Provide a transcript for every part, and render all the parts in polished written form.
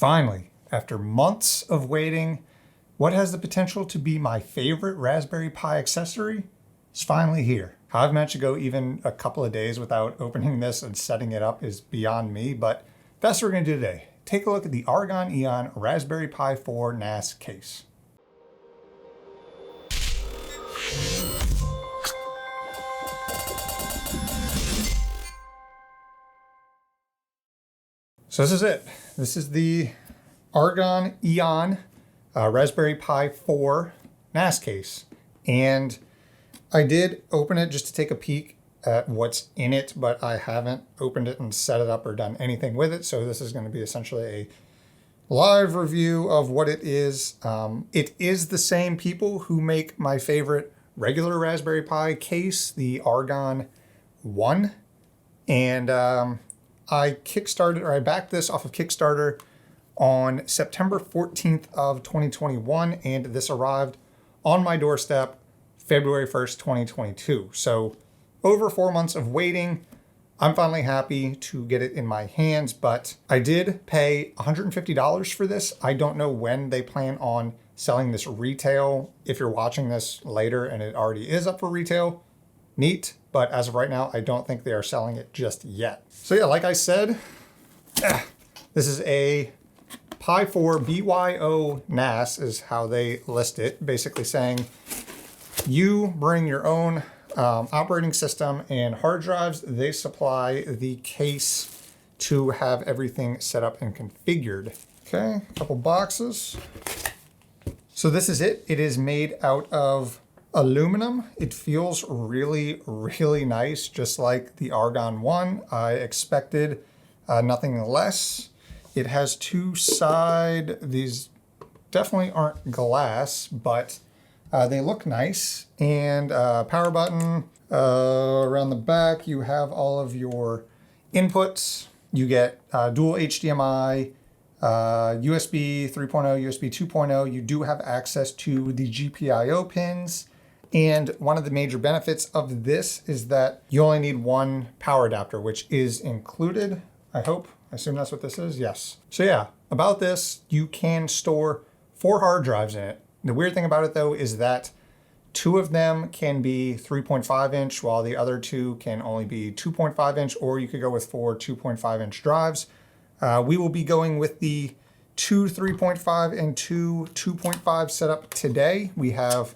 Finally, after months of waiting, what has the potential to be my favorite Raspberry Pi accessory is finally here. How I've managed to go even a couple of days without opening this and setting it up is beyond me, but that's what we're going to do today. Take a look at the Argon EON Raspberry Pi 4 NAS case. So this is it. This is the Argon EON Raspberry Pi 4 NAS case. And I did open it just to take a peek at what's in it, but I haven't opened it and set it up or done anything with it. So this is going to be essentially a live review of what it is. It is the same people who make my favorite regular Raspberry Pi case, the Argon ONE. And I backed this off of Kickstarter on September 14th of 2021, and this arrived on my doorstep February 1st, 2022. So over 4 months of waiting, I'm finally happy to get it in my hands, but I did pay $150 for this. I don't know when they plan on selling this retail. If you're watching this later and it already is up for retail, neat. But as of right now, I don't think they are selling it just yet. So yeah, like I said, this is a Pi 4 BYO NAS is how they list it, basically saying you bring your own operating system and hard drives. They supply the case to have everything set up and configured. Okay, a couple boxes. So this is it. It is made out of aluminum. It feels really, really nice, just like the Argon ONE. I expected nothing less. It has two side, these definitely aren't glass, but they look nice. And power button. Around the back, you have all of your inputs. You get dual HDMI, USB 3.0, USB 2.0. You do have access to the GPIO pins. And one of the major benefits of this is that you only need one power adapter, which is included, I hope. I assume that's what this is. Yes. So yeah, about this, you can store 4 hard drives in it. The weird thing about it though is that 2 of them can be 3.5 inch while the other 2 can only be 2.5 inch, or you could go with 4 2.5 inch drives. We will be going with the 2 3.5 and 2 2.5 setup today. We have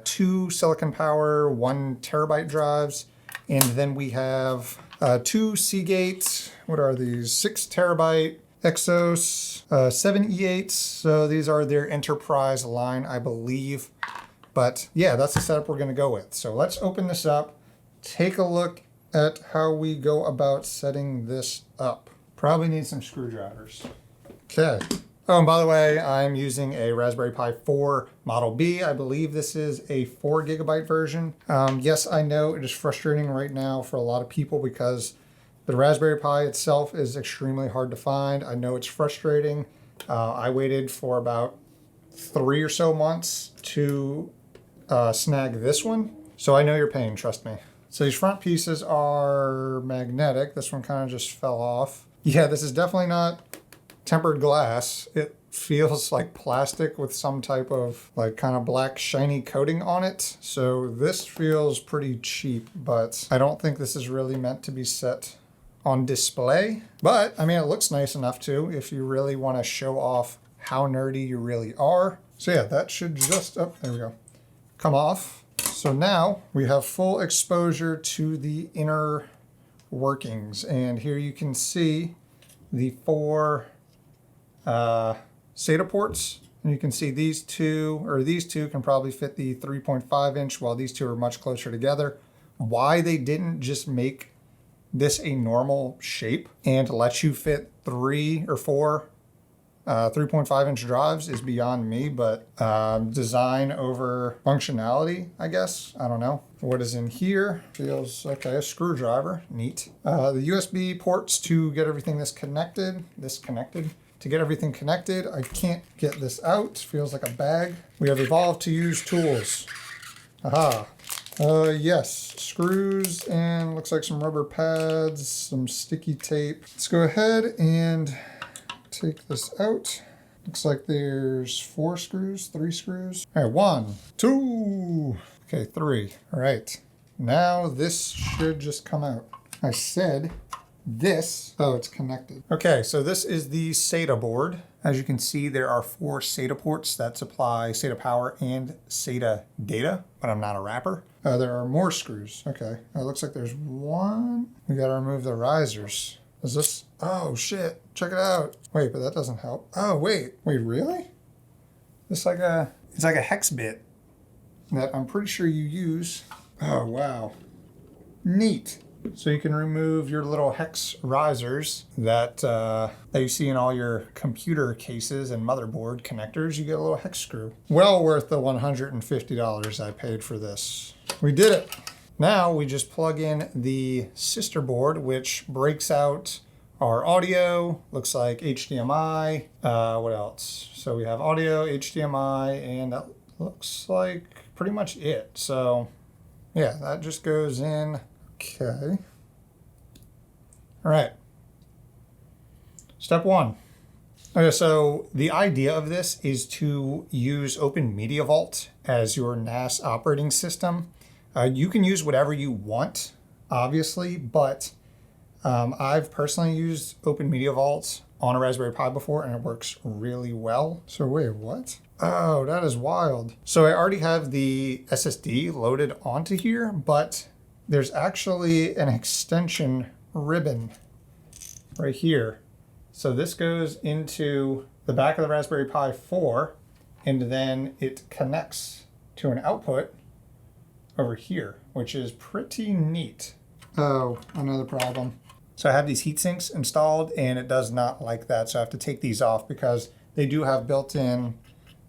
2 Silicon Power 1 terabyte drives, and then we have 2 Seagate, what are these, 6 terabyte Exos, 7 E8s. So these are their enterprise line, I believe. But yeah, that's the setup we're going to go with. So let's open this up, take a look at how we go about setting this up. Probably need some screwdrivers. Okay. Oh, and by the way, I'm using a Raspberry Pi 4 Model B. I believe this is a 4 gigabyte version. Yes, I know it is frustrating right now for a lot of people because the Raspberry Pi itself is extremely hard to find. I know it's frustrating. I waited for about 3 or so months to snag this one. So I know your pain, trust me. So these front pieces are magnetic. This one kind of just fell off. Yeah, this is definitely not tempered glass. It feels like plastic with some type of like kind of black shiny coating on it. So this feels pretty cheap, but I don't think this is really meant to be set on display. But I mean, it looks nice enough too if you really want to show off how nerdy you really are. So yeah, that should just, oh, there we go, come off. So now we have full exposure to the inner workings. And here you can see the 4 SATA ports, and you can see these two can probably fit the 3.5 inch while these 2 are much closer together. Why they didn't just make this a normal shape and let you fit 3 or 4 3.5 inch drives is beyond me, but design over functionality, I guess. I don't know. What is in here? Feels okay, a screwdriver, neat. The USB ports to get everything connected. To get everything connected, I can't get this out. Feels like a bag. We have evolved to use tools. Aha. Yes, screws and looks like some rubber pads, some sticky tape. Let's go ahead and take this out. Looks like there's 4 screws, 3 screws. All right, 1, 2, okay, 3. All right, now this should just come out. I said this, oh, it's connected. Okay, so this is the SATA board. As you can see, there are 4 SATA ports that supply SATA power and SATA data, but I'm not a rapper. There are more screws. Okay, it looks like there's 1. We gotta remove the risers. Is this, oh shit, check it out. Wait, but that doesn't help. Oh, wait, really? It's like a hex bit that I'm pretty sure you use. Oh, wow. Neat. So you can remove your little hex risers that you see in all your computer cases and motherboard connectors. You get a little hex screw. Well worth the $150 I paid for this. We did it. Now we just plug in the sister board, which breaks out our audio. Looks like HDMI. What else? So we have audio, HDMI, and that looks like pretty much it. So yeah, that just goes in. Okay. All right. Step 1. Okay, so the idea of this is to use Open Media Vault as your NAS operating system. You can use whatever you want, obviously, but I've personally used Open Media Vault on a Raspberry Pi before, and it works really well. So wait, what? Oh, that is wild. So I already have the SSD loaded onto here, but there's actually an extension ribbon right here. So this goes into the back of the Raspberry Pi 4, and then it connects to an output over here, which is pretty neat. Oh, another problem. So I have these heat sinks installed, and it does not like that. So I have to take these off because they do have built-in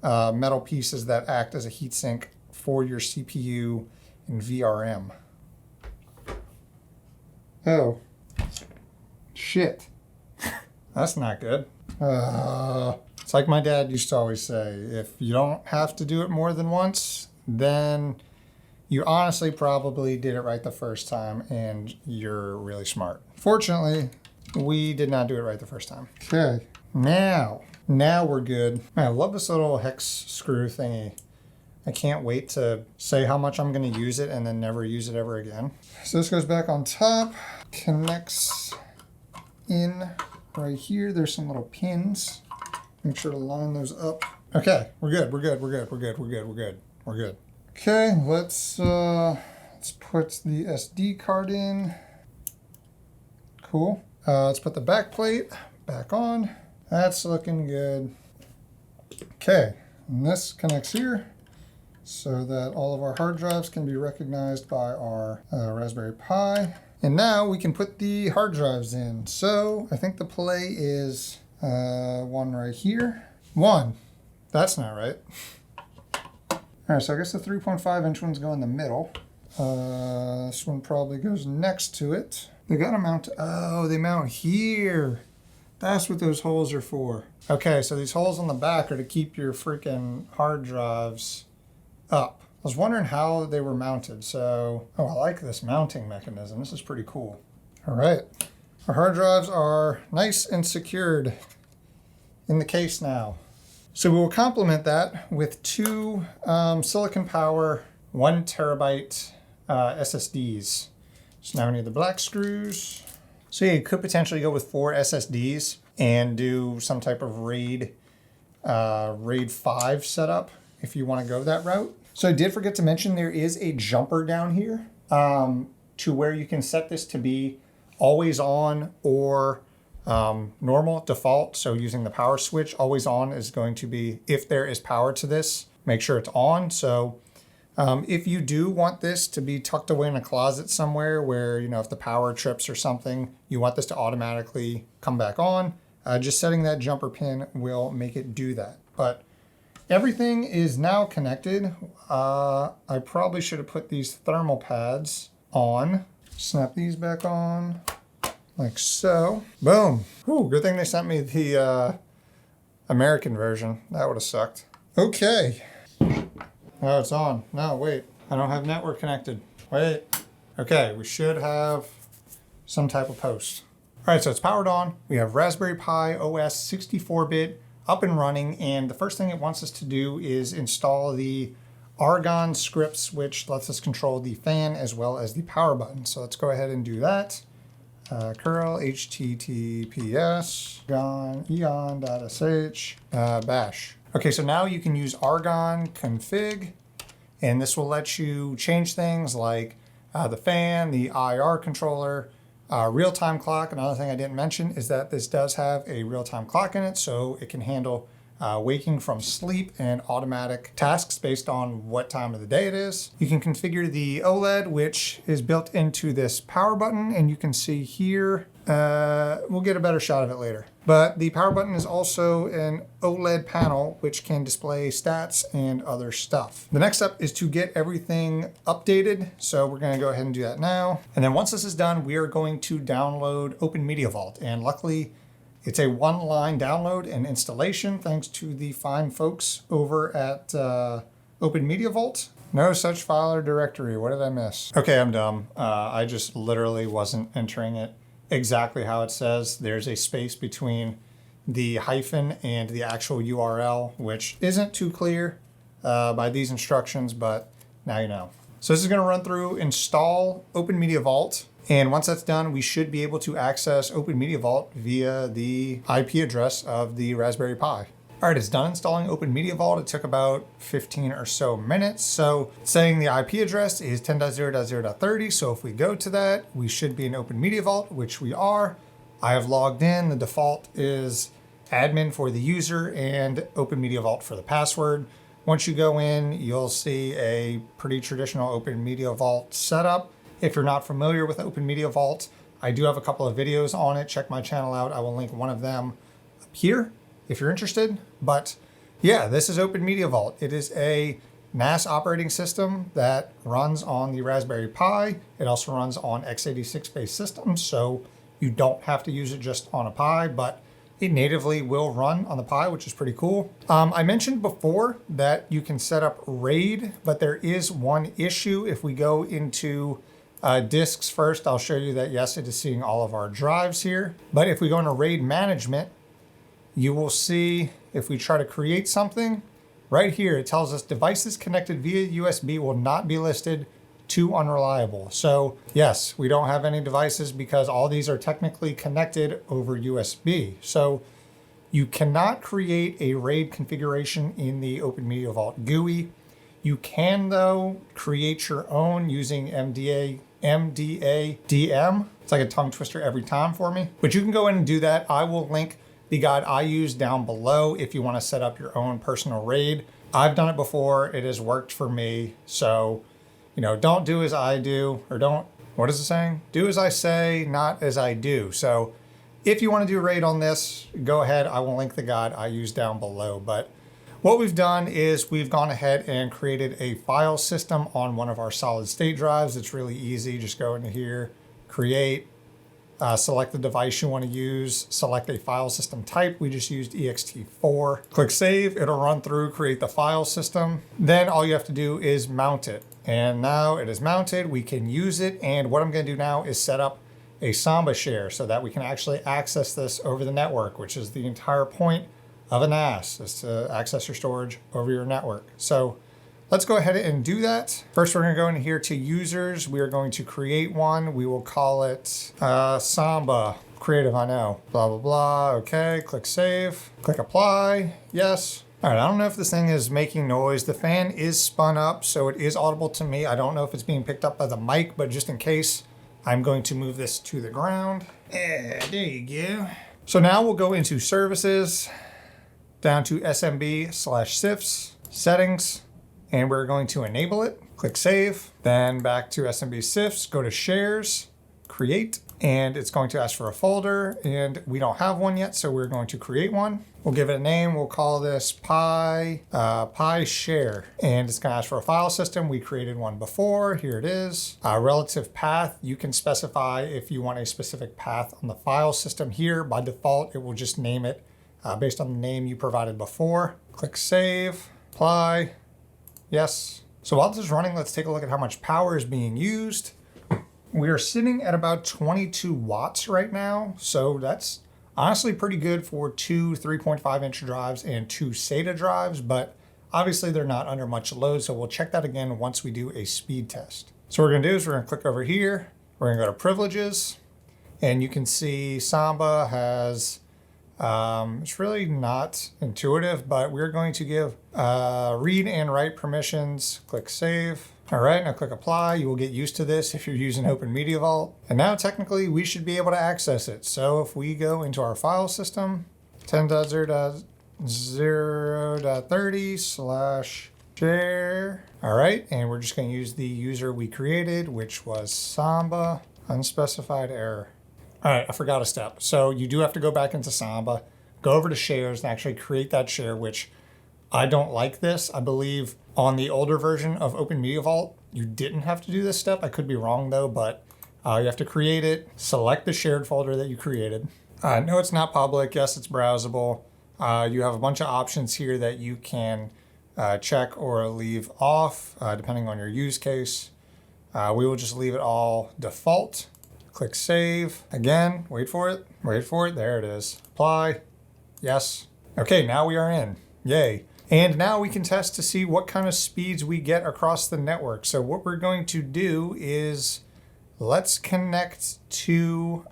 metal pieces that act as a heat sink for your CPU and VRM. Oh, shit. That's not good. It's like my dad used to always say, if you don't have to do it more than once, then you honestly probably did it right the first time and you're really smart. Fortunately, we did not do it right the first time. Okay, now we're good. I love this little hex screw thingy. I can't wait to say how much I'm gonna use it and then never use it ever again. So this goes back on top, connects in right here. There's some little pins. Make sure to line those up. Okay, we're good. Okay, let's put the SD card in. Cool. Let's put the back plate back on. That's looking good. Okay, and this connects here so that all of our hard drives can be recognized by our Raspberry Pi. And now we can put the hard drives in. So I think the play is 1 right here. 1. That's not right. All right, so I guess the 3.5-inch ones go in the middle. This one probably goes next to it. They gotta mount, oh, they mount here. That's what those holes are for. Okay, so these holes on the back are to keep your freaking hard drives up. I was wondering how they were mounted. So, oh, I like this mounting mechanism. This is pretty cool. All right, our hard drives are nice and secured in the case now. So we will complement that with 2 silicon power 1 terabyte SSDs. So now we need the black screws. So yeah, you could potentially go with 4 SSDs and do some type of RAID 5 setup if you want to go that route. So I did forget to mention there is a jumper down here to where you can set this to be always on or normal default. So using the power switch, always on is going to be, if there is power to this, make sure it's on. So if you do want this to be tucked away in a closet somewhere where, you know, if the power trips or something, you want this to automatically come back on, just setting that jumper pin will make it do that. But everything is now connected. I probably should have put these thermal pads on. Snap these back on like so. Boom. Ooh, good thing they sent me the American version. That would have sucked. Okay. Oh, it's on. No, wait. I don't have network connected. Wait. Okay, we should have some type of post. All right, so it's powered on. We have Raspberry Pi OS 64-bit up and running, and the first thing it wants us to do is install the Argon scripts, which lets us control the fan as well as the power button. So let's go ahead and do that. Curl https argon.sh bash. Okay, so now you can use Argon config, and this will let you change things like the fan, the IR controller, real-time clock. Another thing I didn't mention is that this does have a real-time clock in it, so it can handle waking from sleep and automatic tasks based on what time of the day it is. You can configure the OLED, which is built into this power button, and you can see here, we'll get a better shot of it later. But the power button is also an OLED panel, which can display stats and other stuff. The next step is to get everything updated. So we're gonna go ahead and do that now. And then once this is done, we are going to download Open Media Vault. And luckily, it's a one-line download and installation thanks to the fine folks over at Open Media Vault. No such file or directory. What did I miss? Okay, I'm dumb. I just literally wasn't entering it exactly how it says. There's a space between the hyphen and the actual URL, which isn't too clear by these instructions, but now you know. So this is going to run through install Open Media Vault. And once that's done, we should be able to access Open Media Vault via the IP address of the Raspberry Pi. All right, it's done installing Open Media Vault. It took about 15 or so minutes. So saying the IP address is 10.0.0.30. So if we go to that, we should be in Open Media Vault, which we are. I have logged in. The default is admin for the user and Open Media Vault for the password. Once you go in, you'll see a pretty traditional Open Media Vault setup. If you're not familiar with Open Media Vault, I do have a couple of videos on it. Check my channel out. I will link one of them up here if you're interested. But yeah, this is Open Media Vault. It is a NAS operating system that runs on the Raspberry Pi. It also runs on x86-based systems, so you don't have to use it just on a Pi, but it natively will run on the Pi, which is pretty cool. I mentioned before that you can set up RAID, but there is one issue. If we go into disks first, I'll show you that yes, it is seeing all of our drives here. But if we go into RAID management, you will see if we try to create something, right here it tells us devices connected via USB will not be listed, too unreliable. So yes, we don't have any devices because all these are technically connected over USB. So you cannot create a RAID configuration in the Open Media Vault GUI. You can though create your own using MDA DM. It's like a tongue twister every time for me, but you can go in and do that. I will link the guide I use down below if you want to set up your own personal RAID. I've done it before. It has worked for me. So, you know, don't do as I do, or don't, what is it saying? Do as I say, not as I do. So if you want to do RAID on this, go ahead. I will link the guide I use down below. But what we've done is we've gone ahead and created a file system on one of our solid state drives. It's really easy. Just go into here, create, select the device you want to use, select a file system type. We just used ext4. Click save. It'll run through, create the file system. Then all you have to do is mount it. And now it is mounted. We can use it. And what I'm going to do now is set up a Samba share so that we can actually access this over the network, which is the entire point of a NAS, is to access your storage over your network. So let's go ahead and do that. First, we're going to go in here to users. We are going to create one. We will call it Samba. Creative, I know. Blah, blah, blah. Okay, click save. Click apply. Yes. All right, I don't know if this thing is making noise. The fan is spun up, so it is audible to me. I don't know if it's being picked up by the mic, but just in case, I'm going to move this to the ground. There you go. So now we'll go into services, down to SMB/CIFS, settings, and we're going to enable it. Click save, then back to SMB/CIFS, go to shares, create, and it's going to ask for a folder, and we don't have one yet, so we're going to create one. We'll give it a name. We'll call this Pi Share, and it's going to ask for a file system. We created one before. Here it is. Relative path. You can specify if you want a specific path on the file system here. By default, it will just name it based on the name you provided before. Click save, apply, yes. So while this is running, let's take a look at how much power is being used. We are sitting at about 22 watts right now. So that's honestly pretty good for two 3.5 inch drives and two SATA drives, but obviously they're not under much load. So we'll check that again once we do a speed test. So what we're gonna do is we're gonna click over here. We're gonna go to privileges, and you can see Samba has, it's really not intuitive, but we're going to give read and write permissions. Click save. All right, now click apply. You will get used to this if you're using Open Media Vault. And now technically we should be able to access it. So if we go into our file system, 10.0.0.30/share. All right, and we're just gonna use the user we created, which was Samba, unspecified error. All right, I forgot a step. So you do have to go back into Samba, go over to shares and actually create that share, which I don't like this. I believe on the older version of Open Media Vault, you didn't have to do this step. I could be wrong though, but you have to create it, select the shared folder that you created. No, it's not public. Yes, it's browsable. You have a bunch of options here that you can check or leave off depending on your use case. We will just leave it all default. Click save. Again, wait for it. There it is. Apply. Yes. Okay, now we are in. Yay. And now we can test to see what kind of speeds we get across the network. So what we're going to do is let's connect to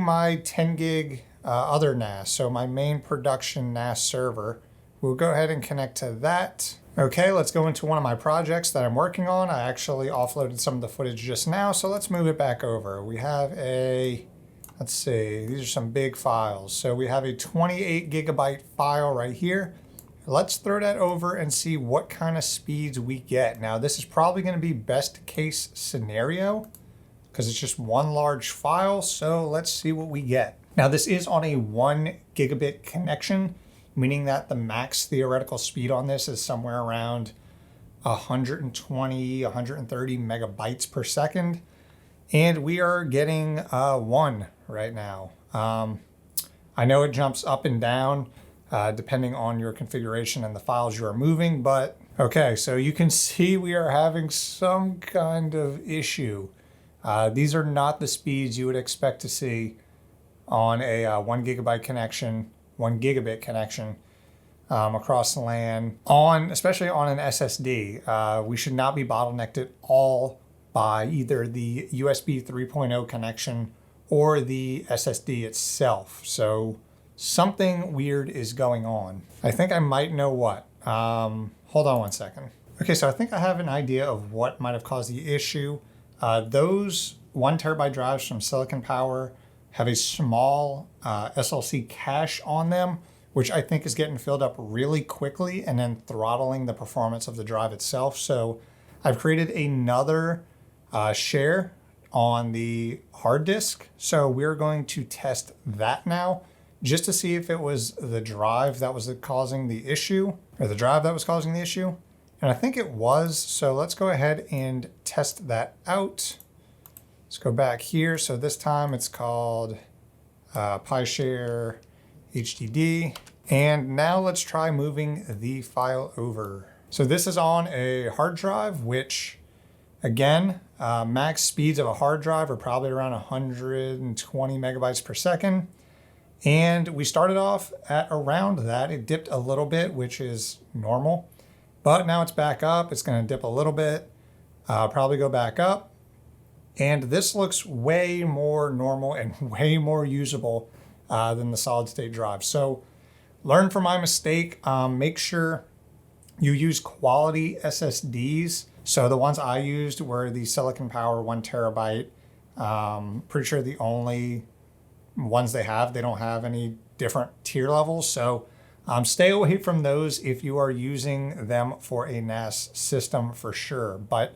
my 10 gig other NAS. So my main production NAS server. We'll go ahead and connect to that. Okay, let's go into one of my projects that I'm working on. I actually offloaded some of the footage just now, so let's move it back over. We have let's see, these are some big files. So we have a 28 gigabyte file right here. Let's throw that over and see what kind of speeds we get. Now, this is probably going to be best case scenario because it's just one large file. So let's see what we get. Now, this is on a 1 gigabit connection, meaning that the max theoretical speed on this is somewhere around 120, 130 megabytes per second. And we are getting 1 right now. I know it jumps up and down depending on your configuration and the files you are moving, but okay, so you can see we are having some kind of issue. These are not the speeds you would expect to see on a 1 gigabit connection across the LAN, especially on an SSD. We should not be bottlenecked at all by either the USB 3.0 connection or the SSD itself. So something weird is going on. I think I might know what. Hold on one second. Okay, so I think I have an idea of what might have caused the issue. Those 1 terabyte drives from Silicon Power have a small SLC cache on them, which I think is getting filled up really quickly and then throttling the performance of the drive itself. So I've created another share on the hard disk. So we're going to test that now just to see if it was the drive that was causing the issue, or the drive that was causing the issue. And I think it was. So let's go ahead and test that out. Let's go back here. So this time it's called PiShare HDD. And now let's try moving the file over. So this is on a hard drive, which again, max speeds of a hard drive are probably around 120 megabytes per second. And we started off at around that. It dipped a little bit, which is normal, but now it's back up. It's going to dip a little bit, probably go back up. And this looks way more normal and way more usable than the solid state drive. So learn from my mistake. Make sure you use quality SSDs. So the ones I used were the Silicon Power 1 terabyte. Pretty sure the only ones they don't have any different tier levels. So stay away from those if you are using them for a NAS system for sure. But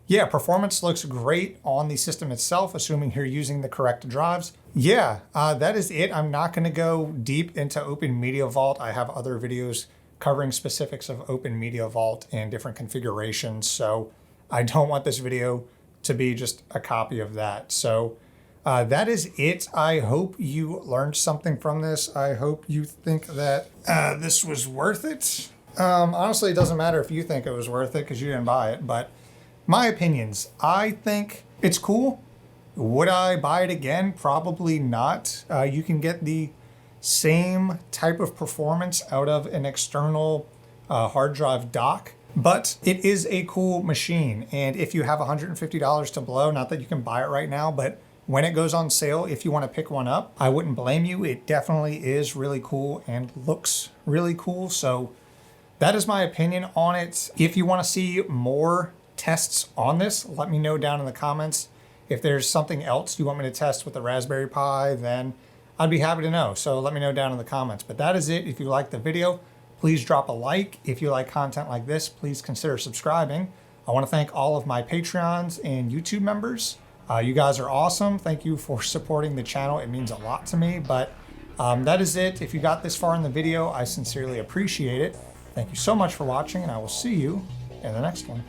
yeah, performance looks great on the system itself, assuming you're using the correct drives. Yeah, that is it. I'm not going to go deep into Open Media Vault. I have other videos covering specifics of Open Media Vault and different configurations. So I don't want this video to be just a copy of that. So that is it. I hope you learned something from this. I hope you think that this was worth it. Honestly, it doesn't matter if you think it was worth it because you didn't buy it, but my opinions, I think it's cool. Would I buy it again? Probably not. You can get the same type of performance out of an external hard drive dock, but it is a cool machine. And if you have $150 to blow, not that you can buy it right now, but when it goes on sale, if you want to pick one up, I wouldn't blame you. It definitely is really cool and looks really cool. So that is my opinion on it. If you want to see more tests on this, let me know down in the comments. If there's something else you want me to test with the Raspberry Pi, then I'd be happy to know. So let me know down in the comments. But that is it. If you liked the video, please drop a like. If you like content like this, please consider subscribing. I want to thank all of my Patreons and YouTube members. You guys are awesome. Thank you for supporting the channel. It means a lot to me. But that is it. If you got this far in the video, I sincerely appreciate it. Thank you so much for watching, and I will see you in the next one.